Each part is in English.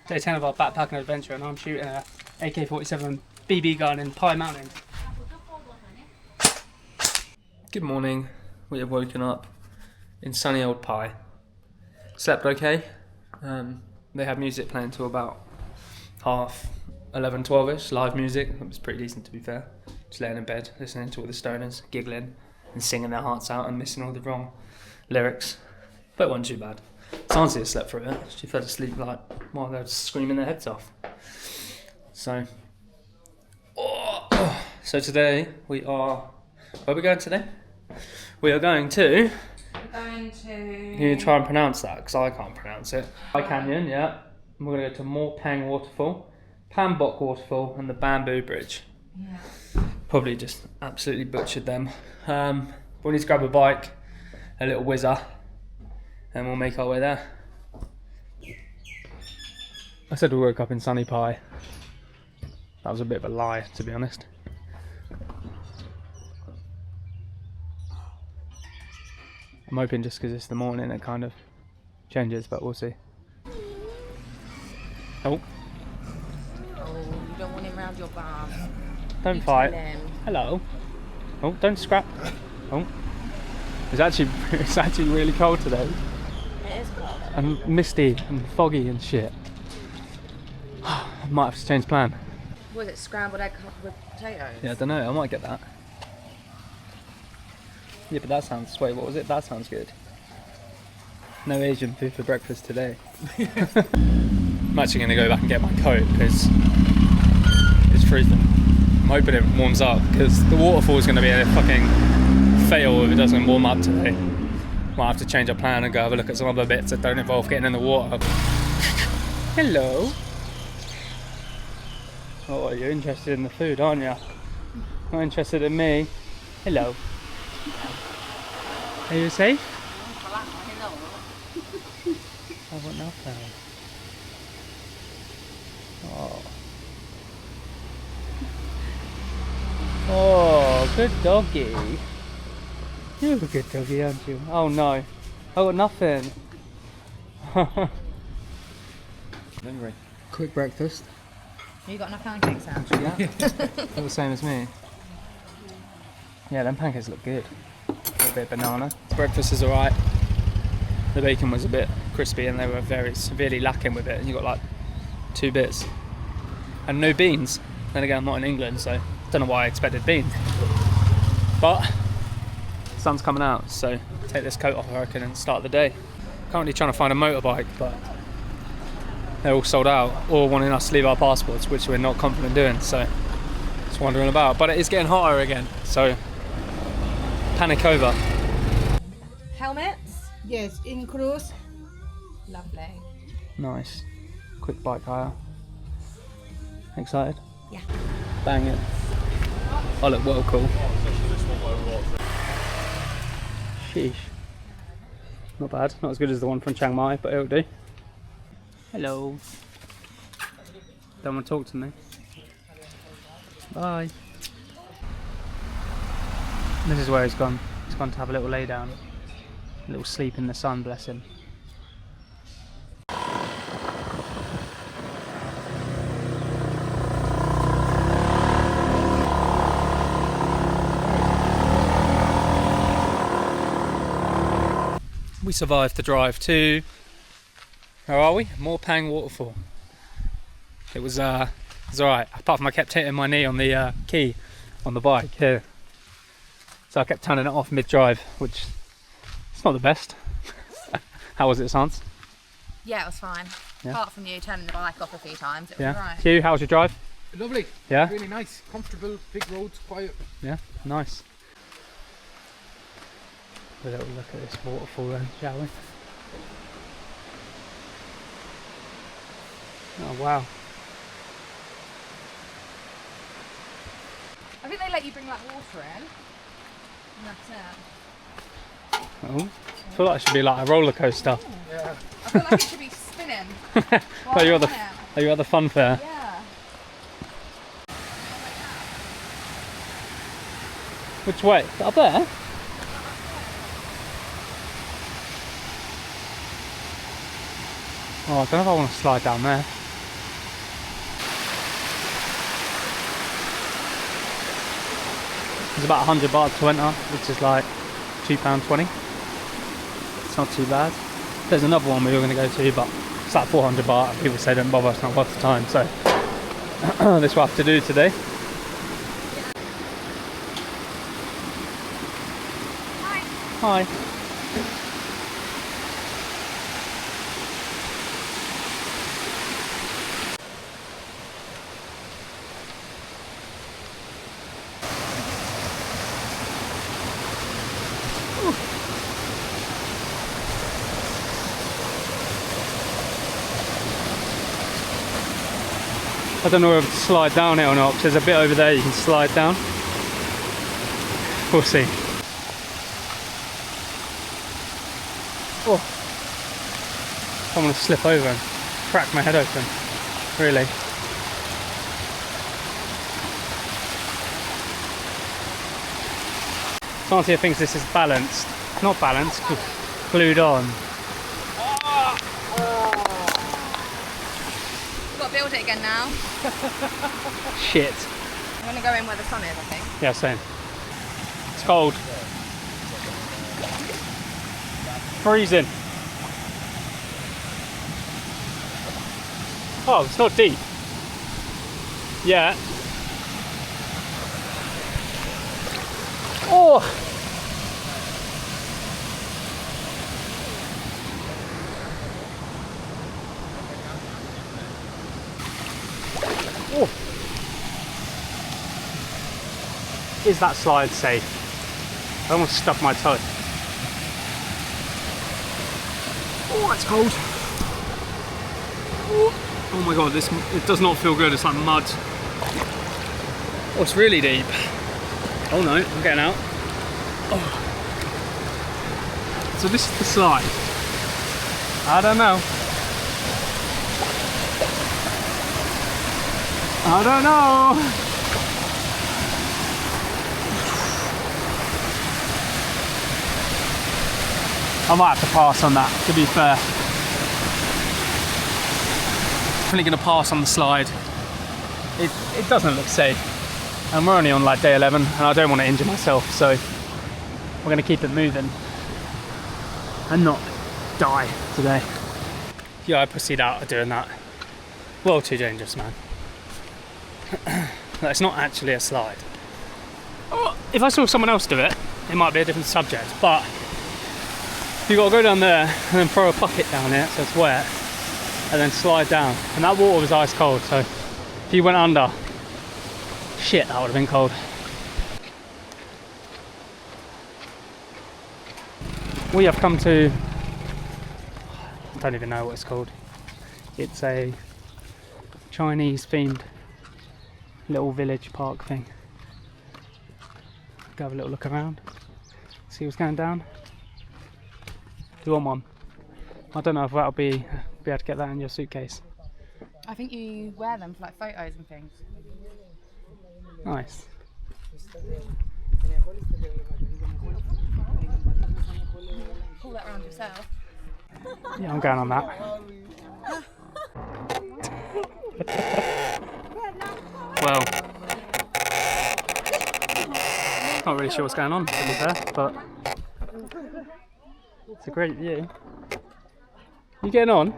Day 10 of our backpacking adventure, and I'm shooting a AK-47 BB gun in Pai Mountain. Good morning. We have woken up in sunny old Pai. Slept okay. They had music playing till about 11, 12ish, live music. It was pretty decent, to be fair. Just laying in bed, listening to all the stoners, giggling and singing their hearts out and missing all the wrong lyrics. But it wasn't too bad. Santi slept through it. She fell asleep like while they were screaming their heads off. So today we are... Where are we going today? We are going to... You try and pronounce that, because I can't pronounce it. Pai Canyon, yeah. And we're going to go to Morpaeng Waterfall, Pambok Waterfall, and the Bamboo Bridge. Yeah. Probably just absolutely butchered them. We need to grab a bike, a little whizzer, and we'll make our way there. I said we woke up in sunny Pai. That was a bit of a lie, to be honest. I'm hoping just because it's the morning it kind of changes, but we'll see. Oh. Oh, you don't want him round your bum. Don't fight. Hello. Oh, don't scrap. Oh. It's actually really cold today. It is cold. And misty and foggy and shit. I might have to change plan. Was it scrambled egg with potatoes? Yeah, I don't know. I might get that. Yeah, but that sounds... Wait, what was it? That sounds good. No Asian food for breakfast today. I'm actually going to go back and get my coat because it's freezing. I'm hoping it warms up because the waterfall is going to be a fucking fail if it doesn't warm up today. Might have to change our plan and go have a look at some other bits that don't involve getting in the water. Hello. Oh, you're interested in the food, aren't you? Not interested in me. Hello. Are you safe? I want nothing. Oh. Oh, good doggy. You're a good doggy, aren't you? Oh no. I got nothing. Anyway, quick breakfast. You got enough pancakes out? Yeah. They're the same as me. Yeah, them pancakes look good. A little bit of banana. Breakfast is alright. The bacon was a bit crispy and they were very severely lacking with it. And you got like 2 bits. And no beans. Then again, I'm not in England, so I don't know why I expected beans. But the sun's coming out, so take this coat off, I reckon, and start the day. Currently trying to find a motorbike, but they're all sold out, or wanting us to leave our passports, which we're not confident doing, so just wandering about. But it is getting hotter again, so panic over. Helmets? Yes, in cruise. Lovely. Nice. Quick bike hire. Excited? Yeah. Bang it. I look well cool. Sheesh. Not bad. Not as good as the one from Chiang Mai, but it'll do. Hello. Don't want to talk to me. Bye. This is where he's gone. He's gone to have a little lay down. A little sleep in the sun, bless him. We survived the drive to... Where are we? Morpaeng Waterfall. It was alright, apart from I kept hitting my knee on the key on the bike here. So I kept turning it off mid-drive, which is not the best. How was it, Sans? Yeah, it was fine. Yeah. Apart from you turning the bike off a few times, it was Yeah. alright. Hugh, how was your drive? Lovely. Yeah? Really nice, comfortable, big roads, quiet. Yeah, nice. Have a little look at this waterfall then, shall we? Oh wow. I think they let you bring like water in. And that's it. Oh, I feel like it should be like a roller coaster. Yeah. I feel like it should be spinning. Oh, you're at the fun fair. Yeah. Which way? Up there? Oh, I don't know if I want to slide down there. It's about 100 baht to enter, which is like £2.20. It's not too bad. There's another one we were going to go to, but it's like 400 baht. People say don't bother, it's not worth the time. So this we'll have to do today. Hi. I don't know whether to slide down it or not, because there's a bit over there you can slide down. We'll see. Oh, I'm going to slip over and crack my head open, really. Santia thinks this is balanced. Not balanced, glued on. We've got to build it again now. Shit. I'm going to go in where the sun is, I think. Yeah, same. It's cold. Freezing. Oh, it's not deep. Yeah. Oh! Oh! Is that slide safe? I almost stuck my toe. Oh, that's cold. Oh my god, it does not feel good. It's like mud. Oh, it's really deep. Oh no, I'm getting out. Oh. So this is the slide. I don't know. I don't know. I might have to pass on that, to be fair. Definitely going to pass on the slide. It doesn't look safe. And we're only on like day 11 and I don't want to injure myself, so we're going to keep it moving and not die today. Yeah, I pussied out of doing that. Well, too dangerous, man. That's not actually a slide. If I saw someone else do it, it might be a different subject, but you got to go down there and then throw a bucket down it so it's wet and then slide down, and that water was ice cold, so if you went under, shit, that would have been cold. We have come to, I don't even know what it's called. It's a Chinese themed little village park thing. Go have a little look around, see what's going down. Do you want one? I don't know if that'll be able to get that in your suitcase. I think you wear them for like photos and things. Nice. Pull that around yourself. Yeah, I'm going on that. Well, not really sure what's going on, to be fair, but it's a great view. You getting on?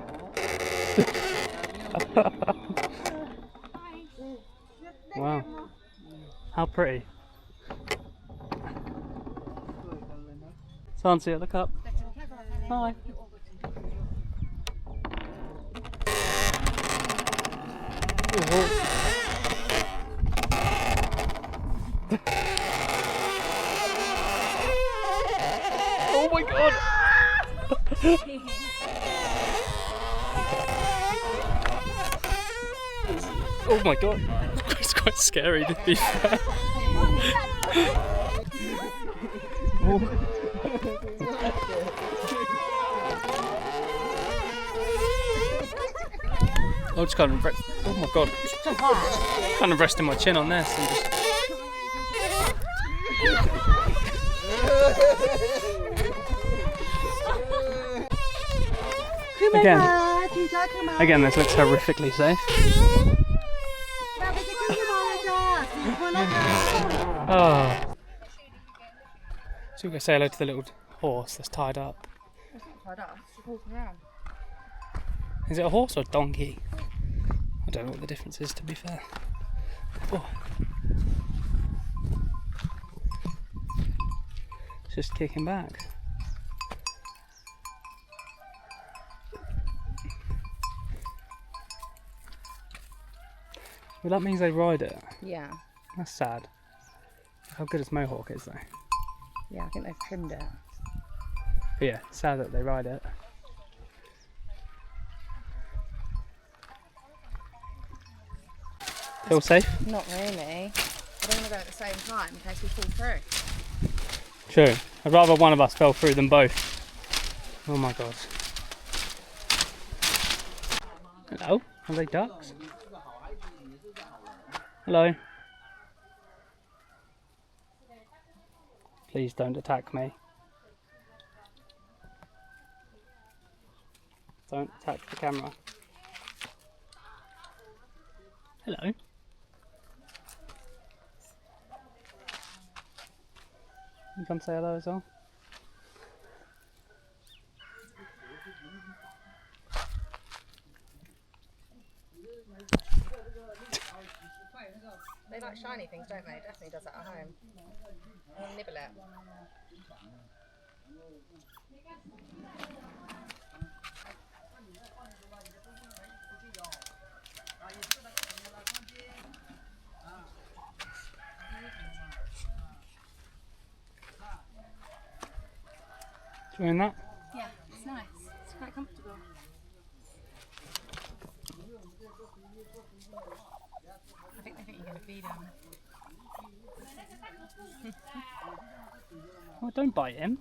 Wow, how pretty. Santia, look up. Hi. Oh my god! Oh my god! It's quite scary to be fair. I'll just kind of rest. Oh my god! Kind of resting my chin on this and just. Again, this looks horrifically safe. Oh, So we go say hello to the little horse that's tied up. It's not tied up, it's just walking around. Is it a horse or a donkey? I don't know what the difference is, to be fair. Oh. It's just kicking back. Well, that means they ride it. Yeah. That's sad. How good its mohawk is, though. Yeah, I think they've trimmed it. But yeah, sad that they ride it. Feel safe? Not really. I don't want to go at the same time in case we fall through. True. I'd rather one of us fell through than both. Oh my god. Hello? Are they ducks? Hello? Please don't attack me. Don't attack the camera. Hello? You come say hello as well? They like shiny things, don't they? It definitely does that at home. I'll nibble it. Enjoying that? Yeah, it's nice. It's quite comfortable. I think you're going to feed him. Oh, don't bite him.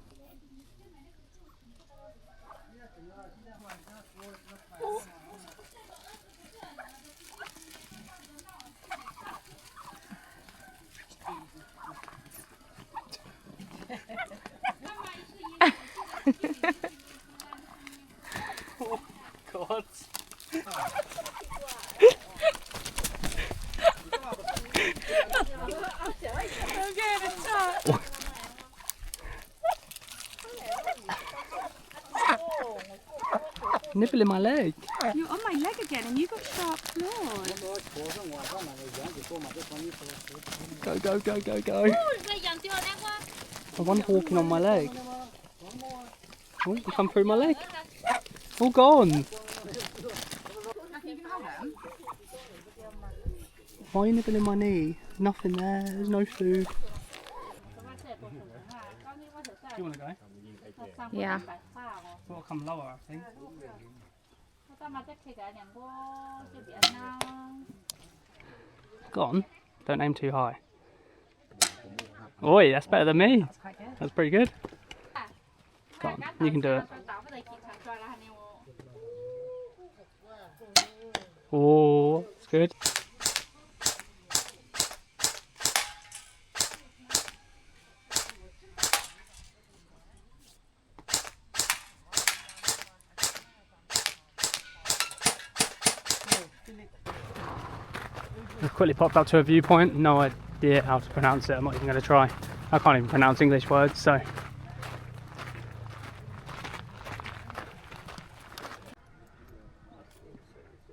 Oh God. I'm getting a touch. Nibbling my leg. You're on my leg again and you've got sharp claws. Go, go, go, go, go. The one walking on my leg. Oh, you come through my leg. All gone. I think you can hold them. Why are you nibbling my knee? Nothing there. There's no food. Do you want to go? Yeah. We'll come lower, I think. Go on. Don't aim too high. Oi, that's better than me. That's quite good. That's pretty good. Go on, you can do it. Oh, that's good. I've quickly popped up to a viewpoint. No idea how to pronounce it. I'm not even going to try. I can't even pronounce English words, so.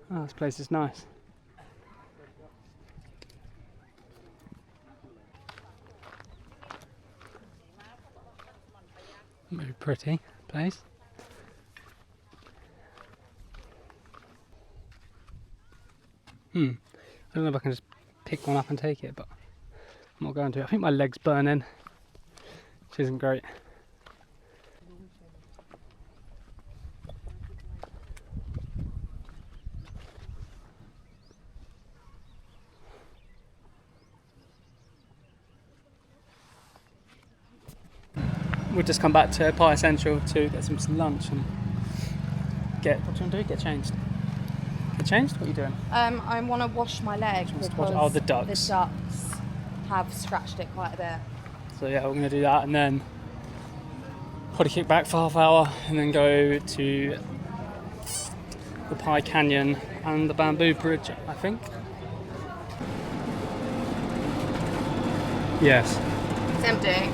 Oh, this place is nice. Very pretty place. I don't know if I can just pick one up and take it, but I'm not going to. I think my leg's burning, which isn't great. We'll just come back to Pai Central to get some lunch and get, what do you want to do? Get changed. Get changed? What are you doing? I want to wash my leg Wants because to wash- oh, the ducks. the ducks have scratched it quite a bit. So yeah, we're going to do that and then probably kick back for half hour and then go to the Pai Canyon and the bamboo bridge, I think. Yes. It's empty.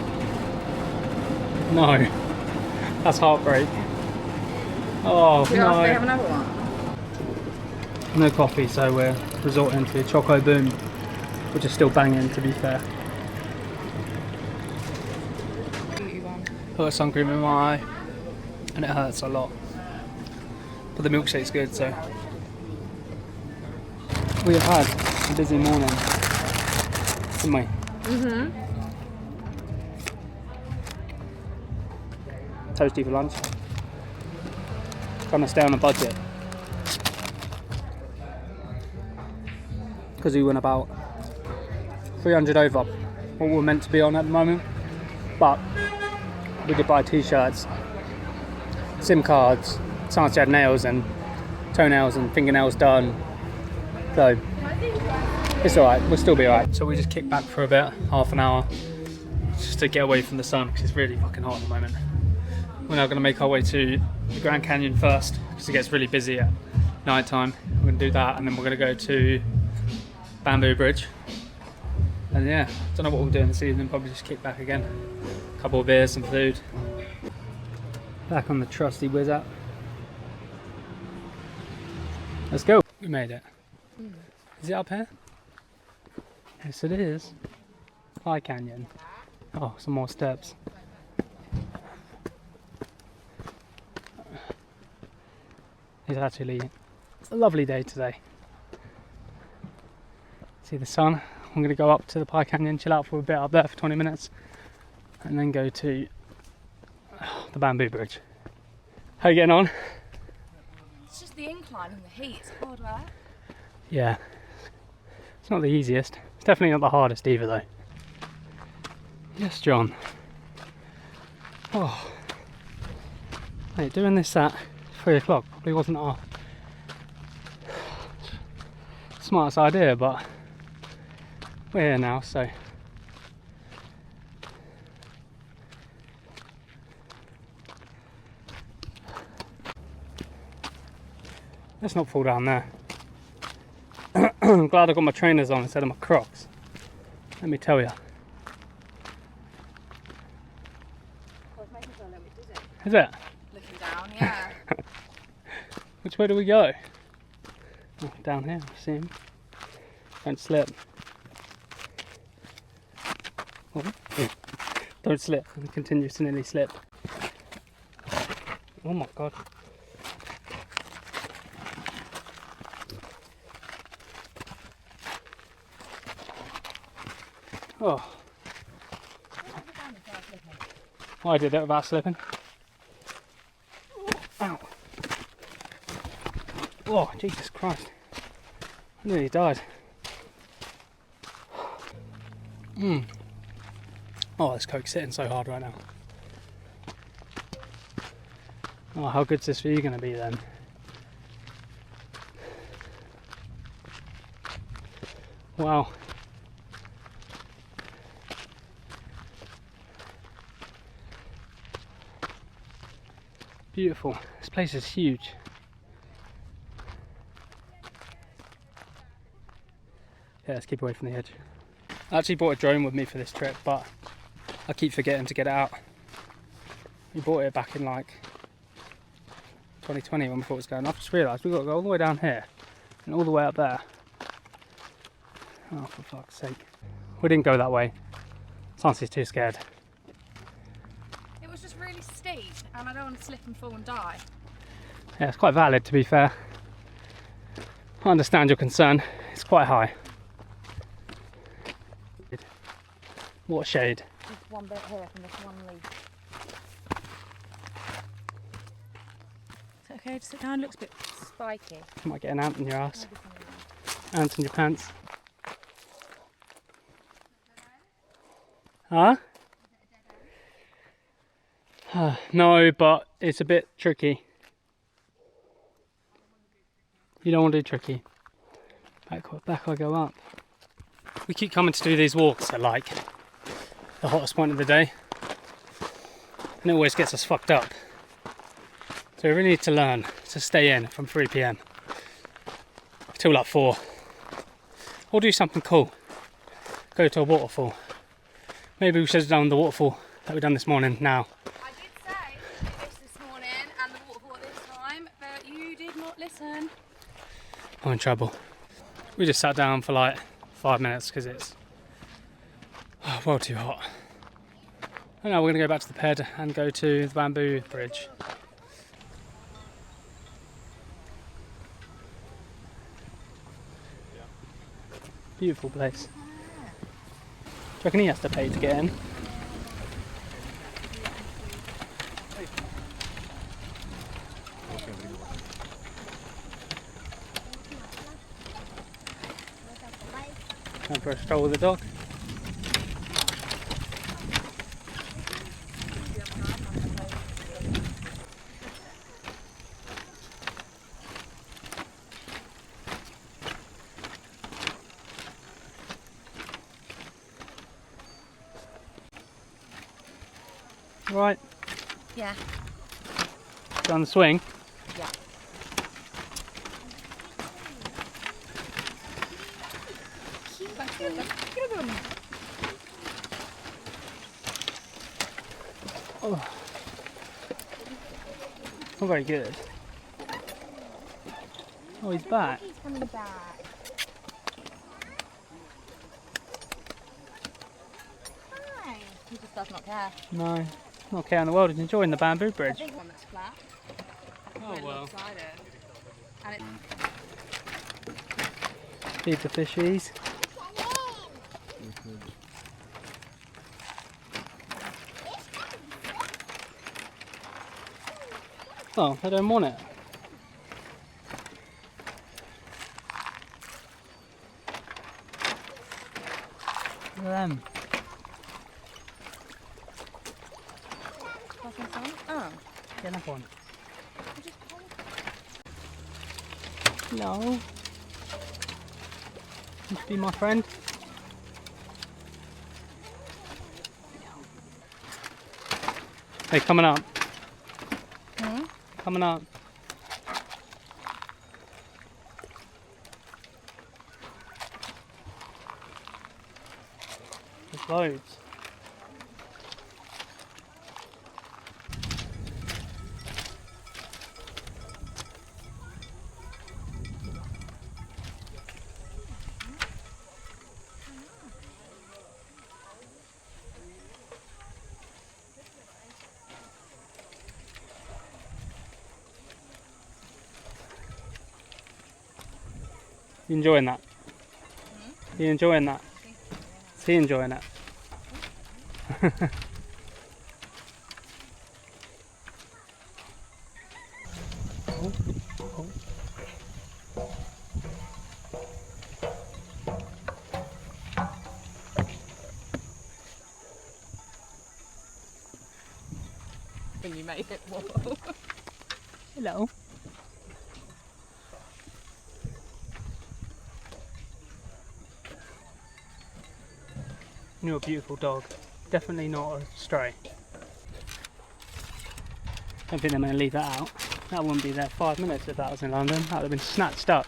No. That's heartbreak. Oh, Should we ask if they have no. another one? No coffee, so we're resorting to Choco Boom, which is still banging, to be fair. Put sun cream in my eye, and it hurts a lot. But the milkshake's good, so. We have had a busy morning, haven't we? Mm-hmm. Toasty for lunch. Trying to stay on a budget. Because we went about 300 over what we're meant to be on at the moment. But we did buy t-shirts, SIM cards, Santi had nails and toenails and fingernails done. So it's alright, we'll still be alright. So we just kicked back for a bit, half an hour, just to get away from the sun because it's really fucking hot at the moment. We're now going to make our way to the Grand Canyon first because it gets really busy at night time. We're going to do that and then we're going to go to Bamboo Bridge. And yeah, don't know what we'll do this evening, probably just kick back again. A couple of beers, some food. Back on the trusty whiz app. Let's go. We made it. Is it up here? Yes it is. Pai Canyon. Oh, some more steps. It's actually a lovely day today. See the sun. I'm going to go up to the Pai Canyon, chill out for a bit up there for 20 minutes and then go to the Bamboo Bridge. How are you getting on? It's just the incline and the heat. It's hard work. Yeah, it's not the easiest. It's definitely not the hardest either though. Yes, John. Oh, mate, doing this at 3 o'clock probably wasn't our smartest idea, but we're here now, so. Let's not fall down there. I'm glad I got my trainers on instead of my Crocs. Let me tell you. Well, it's making me feel a little bit dizzy. Is it? Looking down, yeah. Which way do we go? Oh, down here, I see him. Don't slip. Oh. Don't slip, and continue to nearly slip. Oh my god. Oh. I did it without slipping. Ow. Oh, Jesus Christ. I nearly died. Oh, this Coke's hitting so hard right now. Oh, how good's this for you going to be then? Wow. Beautiful. This place is huge. Yeah, let's keep away from the edge. I actually bought a drone with me for this trip, but I keep forgetting to get it out. We bought it back in like 2020 when we thought it was going. I've just realised we've got to go all the way down here and all the way up there. Oh, for fuck's sake. We didn't go that way. Santi's too scared. It was just really steep and I don't want to slip and fall and die. Yeah, it's quite valid to be fair. I understand your concern. It's quite high. What shade? There's one bit here from this one leaf. Is it okay to sit down? It looks a bit spiky. You might get an ant in your ass. Ants in your pants. Huh? No, but it's a bit tricky. You don't want to do tricky. Back I go up. We keep coming to do these walks at like the hottest point of the day. And it always gets us fucked up. So we really need to learn to stay in from 3 PM till like 4. Or do something cool. Go to a waterfall. Maybe we should have done the waterfall that we done this morning now. I'm in trouble. We just sat down for like 5 minutes because it's well too hot. And now we're going to go back to the ped and go to the bamboo bridge. Beautiful place. Do you reckon he has to pay to get in? Time for a stroll with the dog. Right, Yeah. down the swing. Yeah. Oh, not very good. Oh, he's back. He's coming back. Hi. He just does not care. No, not care in the world. He's enjoying the bamboo I bridge. think one that's flat. Oh well. And it's Feed the fishies. Oh, they don't want it. Look at them. oh. Get up on. Hello. Want to be my friend? Hey, coming up. Hmm? Coming up. There's loads. You enjoying that? You enjoying that? Is he enjoying it? When you made it wobble. Hello. You're a beautiful dog. Definitely not a stray. Don't think they're going to leave that out. That wouldn't be there 5 minutes if that was in London. That would have been snatched up.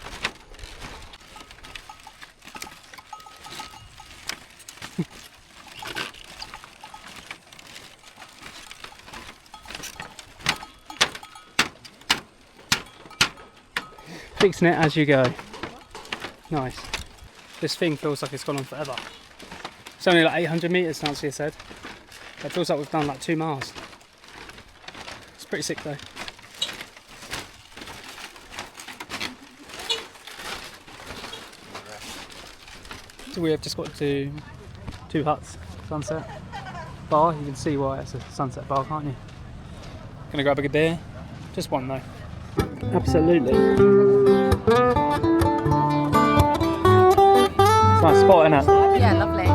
Fixing it as you go. Nice. This thing feels like it's gone on forever. It's only like 800 metres, Nancy said. It feels like we've done like 2 miles. It's pretty sick though. So we have just got to 2 huts, sunset bar. You can see why it's a sunset bar, can't you? Gonna grab a good beer. Just one though. Absolutely. It's a nice spot, isn't it? Yeah, lovely.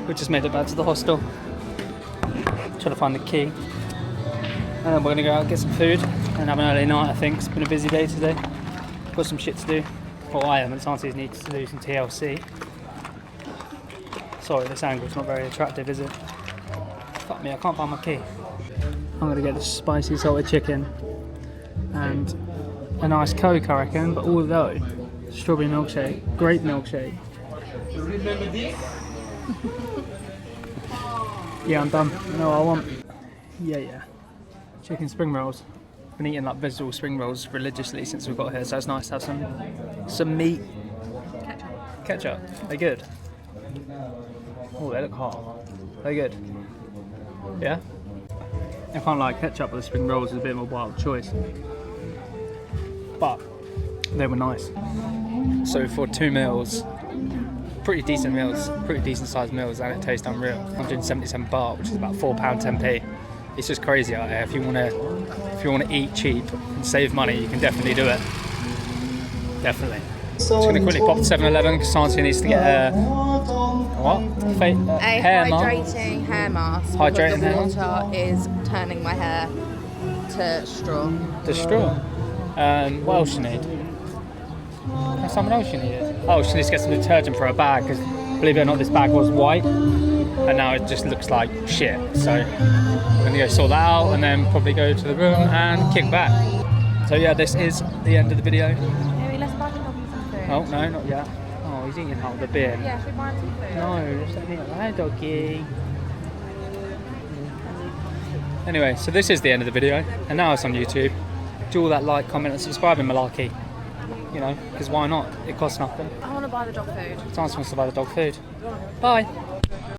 We just made it back to the hostel. Trying to find the key. And then we're going to go out and get some food and have an early night, I think. It's been a busy day today. Got some shit to do. Well, I am, and Santi needs to do some TLC. Sorry, this angle's not very attractive, is it? Fuck me, I can't find my key. I'm going to get the spicy salted chicken and a nice Coke, I reckon, but although strawberry milkshake, grape milkshake. Yeah, I'm done. No, I want. Yeah. Chicken spring rolls. Been eating like vegetable spring rolls religiously since we got here, so it's nice to have some meat. Ketchup. They're good. Oh, they look hot. They're good. Yeah. I can't like ketchup with the spring rolls is a bit of a wild choice, but they were nice. So for 2 meals, pretty decent sized meals, and it tastes unreal. 177 baht, which is about £4.10p. It's just crazy out here. If you want to eat cheap and save money, you can definitely do it. Definitely. Just going to quickly pop to 7-Eleven because Santi needs to get a hair mask. Hydrating hair mask. Hydrating hair because mask. the water is turning my hair to straw. The straw. What else you need? There's something else you needed. Oh, she needs to get some detergent for her bag because, believe it or not, this bag was white and now it just looks like shit. So we're going to go sort that out and then probably go to the room and kick back. So yeah, this is the end of the video. Maybe let's buy the doggy some food. Oh, no, not yet. Oh, he's eating out of the bin. Yeah, should we buy him some food? No, just let me hi, doggy. Anyway, so this is the end of the video, and now it's on YouTube. Do all that like, comment, and subscribe in malarkey. You know, because why not? It costs nothing. I want to buy the dog food. Someone wants to buy the dog food. Bye.